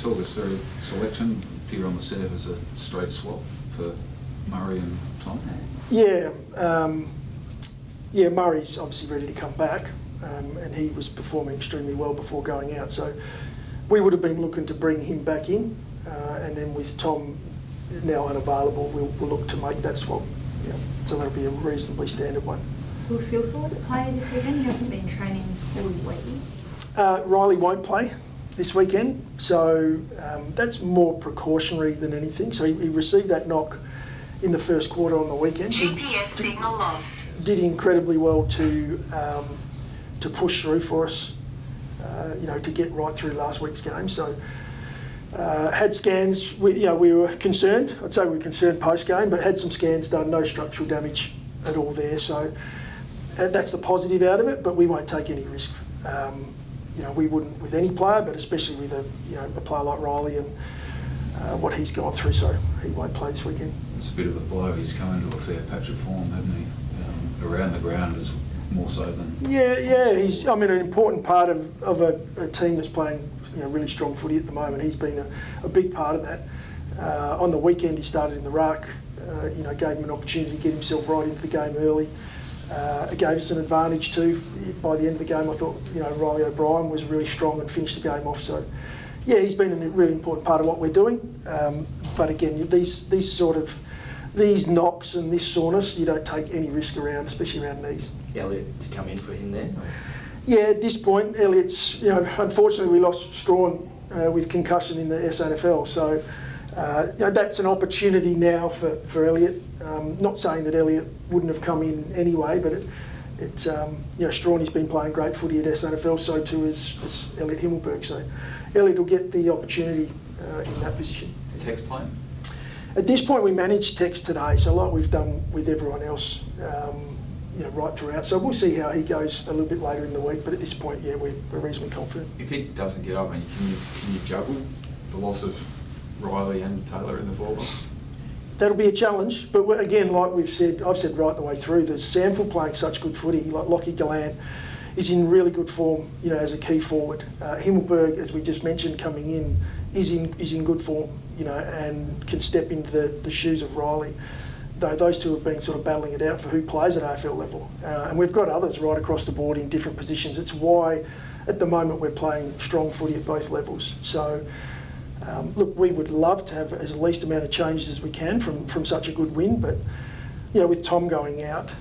talk us through selection here on the serve as a straight swap for Murray and Tom? Yeah, Murray's obviously ready to come back, and he was performing extremely well before going out. So we would have been looking to bring him back in, and then with Tom now unavailable, we'll look to make that swap. Yeah, so that'll be a reasonably standard one. Will Philford play this weekend? He hasn't been training all week. Riley won't play this weekend, so that's more precautionary than anything. So he received that knock in the first quarter on the weekend. GPS signal lost. Did incredibly well to push through for us, to get right through last week's game. So had scans. We were concerned. I'd say we were concerned post game, but had some scans done. No structural damage at all there. So that's the positive out of it. But we won't take any risk. We wouldn't with any player, but especially with a player like Riley and what he's gone through. So he won't play this weekend. It's a bit of a blow. He's come into a fair patch of form, hasn't he? Around the ground is more so than... Yeah. He's an important part of a team that's playing really strong footy at the moment. He's been a big part of that. On the weekend he started in the ruck, gave him an opportunity to get himself right into the game early. It gave us an advantage too. By the end of the game I thought Riley O'Brien was really strong and finished the game off. So yeah, he's been a really important part of what we're doing. But again, these knocks and this soreness, you don't take any risk around, especially around knees. Elliott to come in for him then? Yeah, at this point, Elliott's, unfortunately we lost Strawn with concussion in the SANFL, so that's an opportunity now for Elliott. Not saying that Elliott wouldn't have come in anyway, but Strawny's been playing great footy at SANFL, so too is Elliott Himmelberg. So Elliott will get the opportunity in that position. Tex playing? At this point, we managed Tex today, so like we've done with everyone else, right throughout. So we'll see how he goes a little bit later in the week. But at this point, yeah, we're reasonably confident. If he doesn't get up, can you juggle the loss of Riley and Taylor in the forward? That'll be a challenge. But again, like I've said right the way through, there's Samford playing such good footy. Like Lockie Gallant is in really good form, as a key forward. Himmelberg, as we just mentioned, coming in is in good form, and can step into the shoes of Riley. Though those two have been sort of battling it out for who plays at AFL level. And we've got others right across the board in different positions. It's why, at the moment, we're playing strong footy at both levels. So, look, we would love to have as least amount of changes as we can from such a good win. But, with Tom going out,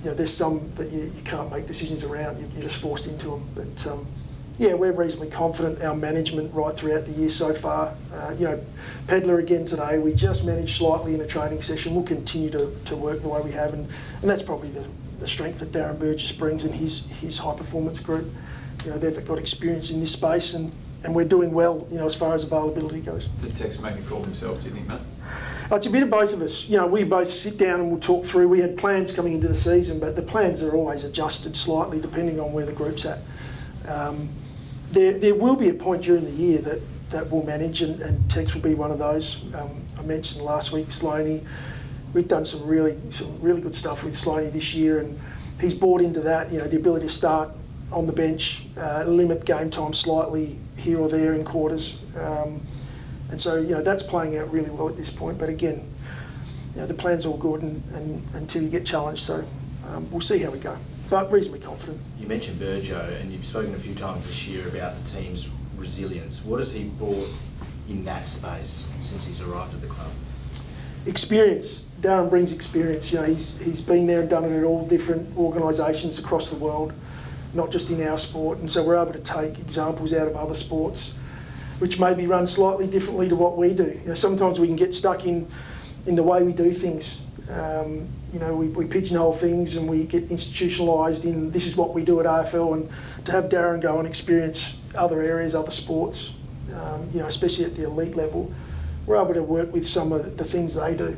there's some that you can't make decisions around. You're just forced into them. But, we're reasonably confident. Our management right throughout the year so far. Pedler again today. We just managed slightly in a training session. We'll continue to work the way we have, and that's probably the strength that Darren Burgess brings in his high performance group. They've got experience in this space, and we're doing well. As far as availability goes. Does Tex make a call himself? Do you think, Matt? It's a bit of both of us. We both sit down and we'll talk through. We had plans coming into the season, but the plans are always adjusted slightly depending on where the group's at. There will be a point during the year that we'll manage, and Tex will be one of those. I mentioned last week Sloaney. We've done some really good stuff with Sloaney this year, and he's bought into that. The ability to start on the bench, limit game time slightly here or there in quarters, and so that's playing out really well at this point. But again, the plan's all good, and until you get challenged, so we'll see how we go. But reasonably confident. You mentioned Burjo, and you've spoken a few times this year about the team's resilience. What has he brought in that space since he's arrived at the club? Experience. Darren brings experience. He's been there and done it at all different organisations across the world, not just in our sport. And so we're able to take examples out of other sports, which maybe run slightly differently to what we do. Sometimes we can get stuck in the way we do things. We pigeonhole things and we get institutionalised in this is what we do at AFL, and to have Darren go and experience other areas, other sports, especially at the elite level, we're able to work with some of the things they do,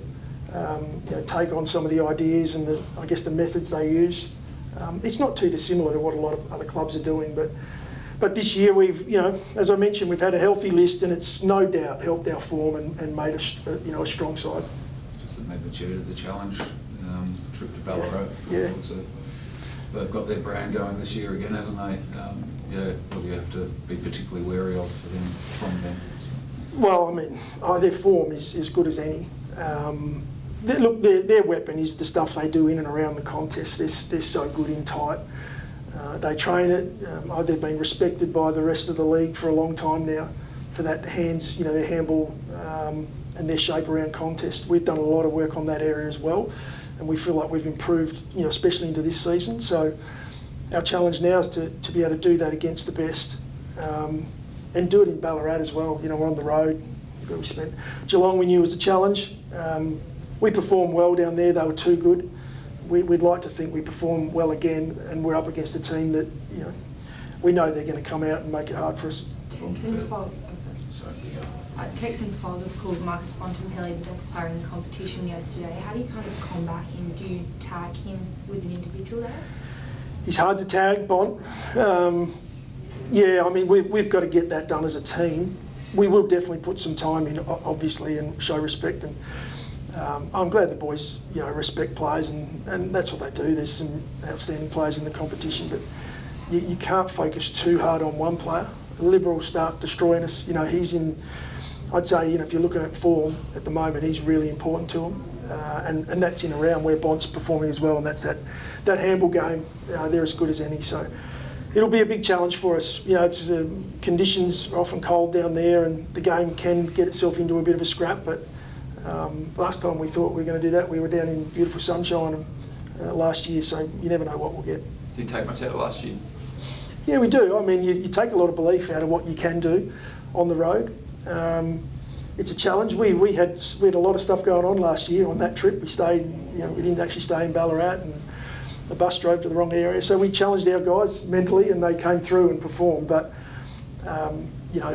take on some of the ideas and the methods they use. It's not too dissimilar to what a lot of other clubs are doing, but this year we've, as I mentioned, we've had a healthy list, and it's no doubt helped our form and made us, a strong side. Just the magnitude of the challenge. Trip to Ballarat. Yeah. They've got their brand going this year again, haven't they? Yeah, what do you have to be particularly wary of for them from them? Well, I mean, their form is as good as any. Look, their weapon is the stuff they do in and around the contest. They're so good in tight. They train it. They've been respected by the rest of the league for a long time now for that hands, their handball and their shape around contest. We've done a lot of work on that area as well, and we feel like we've improved, especially into this season. So our challenge now is to be able to do that against the best, and do it in Ballarat as well. We're on the road. Where we spent Geelong, we knew was a challenge. We performed well down there. They were too good. We'd like to think we perform well again, and we're up against a team that we know they're going to come out and make it hard for us. Texan Fold have called Marcus Bontempelli the best player in the competition yesterday. How do you kind of combat him? Do you tag him with an individual there? He's hard to tag, Bont. Yeah, I mean, we've got to get that done as a team. We will definitely put some time in, obviously, and show respect. And I'm glad the boys, respect players, and that's what they do. There's some outstanding players in the competition, but you can't focus too hard on one player. Liberal start destroying us. He's in. I'd say, if you're looking at form at the moment, he's really important to them, and that's in around where Bont's performing as well, and that's that handball game. They're as good as any. So it'll be a big challenge for us. It's conditions are often cold down there, and the game can get itself into a bit of a scrap. But last time we thought we were going to do that, we were down in beautiful sunshine last year. So you never know what we'll get. Did you take much out of last year? Yeah, we do. I mean, you take a lot of belief out of what you can do on the road. It's a challenge. We had a lot of stuff going on last year on that trip. We stayed, we didn't actually stay in Ballarat, and the bus drove to the wrong area. So we challenged our guys mentally, and they came through and performed. But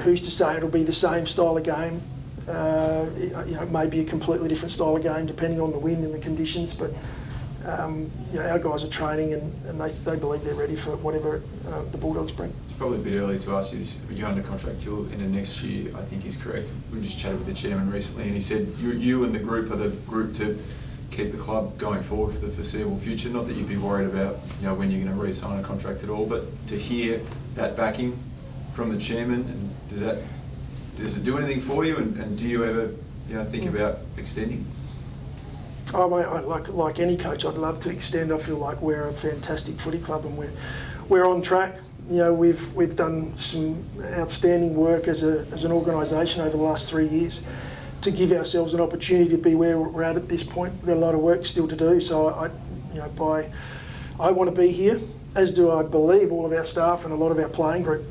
who's to say it'll be the same style of game? It may be a completely different style of game depending on the wind and the conditions. But our guys are training, and they believe they're ready for whatever the Bulldogs bring. It's probably a bit early to ask you this, but you're under contract till into next year, I think is correct. We just chatted with the chairman recently, and he said you and the group are the group to keep the club going forward for the foreseeable future. Not that you'd be worried about when you're going to re-sign a contract at all, but to hear that backing from the chairman, and does it do anything for you? And do you ever think about extending? Oh, mate, like any coach, I'd love to extend. I feel like we're a fantastic footy club, and we're on track. We've done some outstanding work as an organisation over the last 3 years to give ourselves an opportunity to be where we're at this point. We've got a lot of work still to do, so I want to be here, as do I believe all of our staff and a lot of our playing group.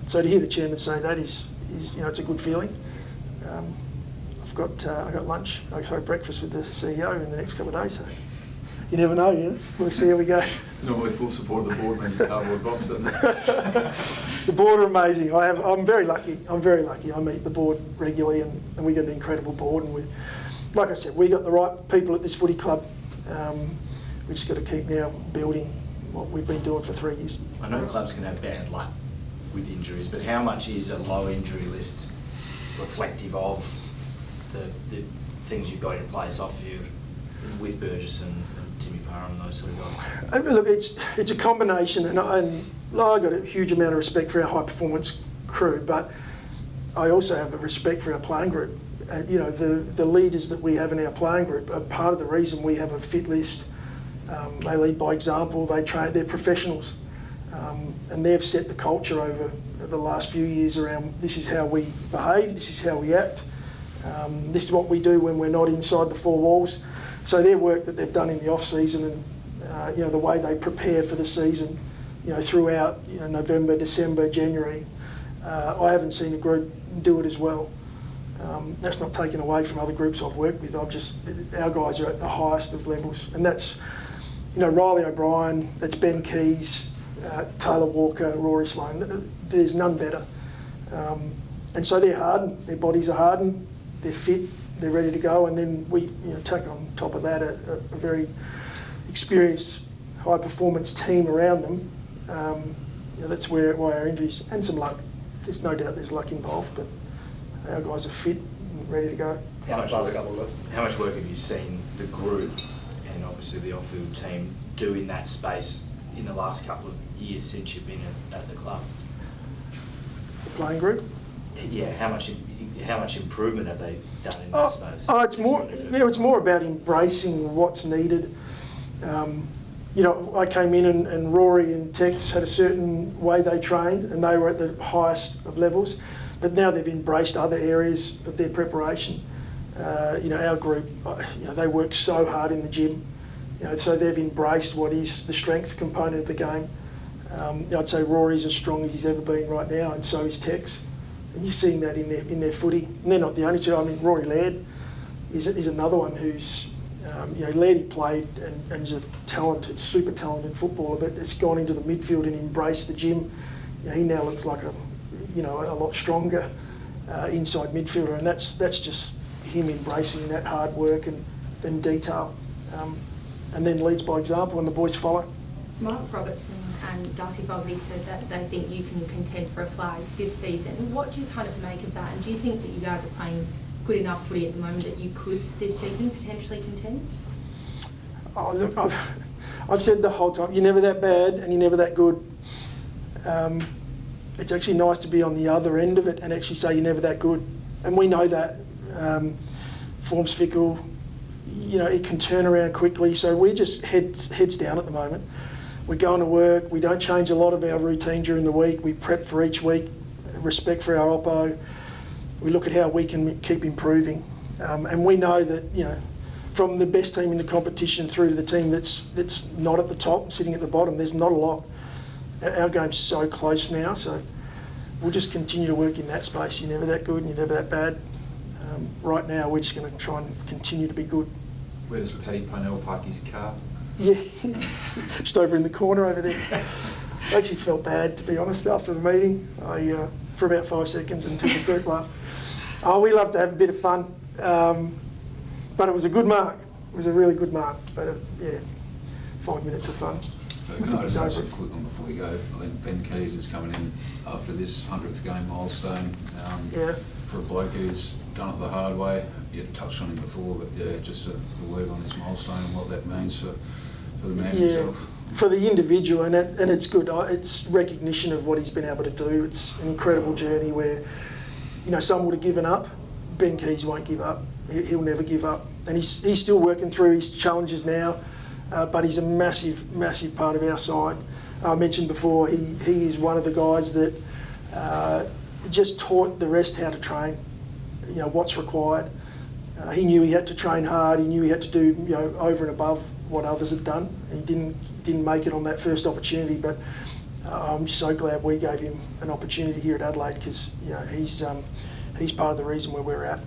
So to hear the chairman say that is it's a good feeling. I got lunch, breakfast with the CEO in the next couple of days, so you never know, We'll see how we go. Normally full support of the board means a cardboard box, doesn't it? The board are amazing. I'm very lucky. I meet the board regularly, and we get an incredible board. And like I said, we got the right people at this footy club. We just got to keep now building what we've been doing for 3 years. I know clubs can have bad luck with injuries, but how much is a low injury list reflective of the things you've got in place off you with Burgess and Timmy Parham and those sort of guys? Look, it's a combination, and I've got a huge amount of respect for our high performance crew, but I also have a respect for our playing group. The leaders that we have in our playing group are part of the reason we have a fit list. They lead by example. They're professionals, and they've set the culture over the last few years around this is how we behave, this is how we act. This is what we do when we're not inside the four walls. So their work that they've done in the off season, and the way they prepare for the season, throughout November, December, January, I haven't seen a group do it as well. That's not taken away from other groups I've worked with. Our guys are at the highest of levels, and that's Riley O'Brien, that's Ben Keys, Taylor Walker, Rory Sloan. There's none better. And so they're hardened. Their bodies are hardened. They're fit. They're ready to go. And then we tack on top of that a very experienced, high-performance team around them. That's why our injuries, and some luck. There's no doubt there's luck involved, but our guys are fit and ready to go. How much work have you seen the group and obviously the off-field team do in that space in the last couple of years since you've been at the club? The playing group. Yeah, how much improvement have they done in that space? It's more. Yeah, it's more about embracing what's needed. You know, I came in and Rory and Tex had a certain way they trained, and they were at the highest of levels. But now they've embraced other areas of their preparation. You know, our group, you know, they work so hard in the gym. You know, so they've embraced what is the strength component of the game. I'd say Rory's as strong as he's ever been right now, and so is Tex. And you're seeing that in their footy. And they're not the only two. I mean, Rory Laird is another one who's, you know, Laird played and is a talented, super talented footballer, but has gone into the midfield and embraced the gym. You know, he now looks like a lot stronger inside midfielder, and that's just him embracing that hard work and detail, and then leads by example, and the boys follow. Mark Robertson and Darcy Fogarty said that they think you can contend for a flag this season. What do you kind of make of that, and do you think that you guys are playing good enough footy at the moment that you could this season potentially contend? Oh, look, I've said the whole time, you're never that bad and you're never that good. It's actually nice to be on the other end of it and actually say you're never that good. And we know that. Form's fickle, you know, it can turn around quickly. So we're just heads down at the moment. We're going to work. We don't change a lot of our routine during the week. We prep for each week, respect for our oppo. We look at how we can keep improving. And we know that, you know, from the best team in the competition through to the team that's not at the top, sitting at the bottom, there's not a lot. Our game's so close now, so we'll just continue to work in that space. You're never that good and you're never that bad. Right now, we're just going to try and continue to be good. Where does Paddy Parnell park his car? Yeah, just over in the corner over there. I actually felt bad, to be honest, after the meeting. For about 5 seconds and took a group laugh. Oh, we love to have a bit of fun. But it was a good mark. It was a really good mark. But yeah, 5 minutes of fun. So can I just ask a quick one before we go? I think Ben Keys is coming in after this 100th game milestone. Yeah. For a bloke who's done it the hard way, you touched on him before, but yeah, just a word on his milestone and what that means for the man himself. For the individual, and it's good. It's recognition of what he's been able to do. It's an incredible journey where, you know, some would have given up. Ben Keys won't give up. He'll never give up, and he's still working through his challenges now. But he's a massive, massive part of our side. I mentioned before, he is one of the guys that just taught the rest how to train, you know, what's required. He knew he had to train hard. He knew he had to do, you know, over and above what others had done. He didn't make it on that first opportunity, but I'm so glad we gave him an opportunity here at Adelaide because, you know, he's part of the reason where we're at.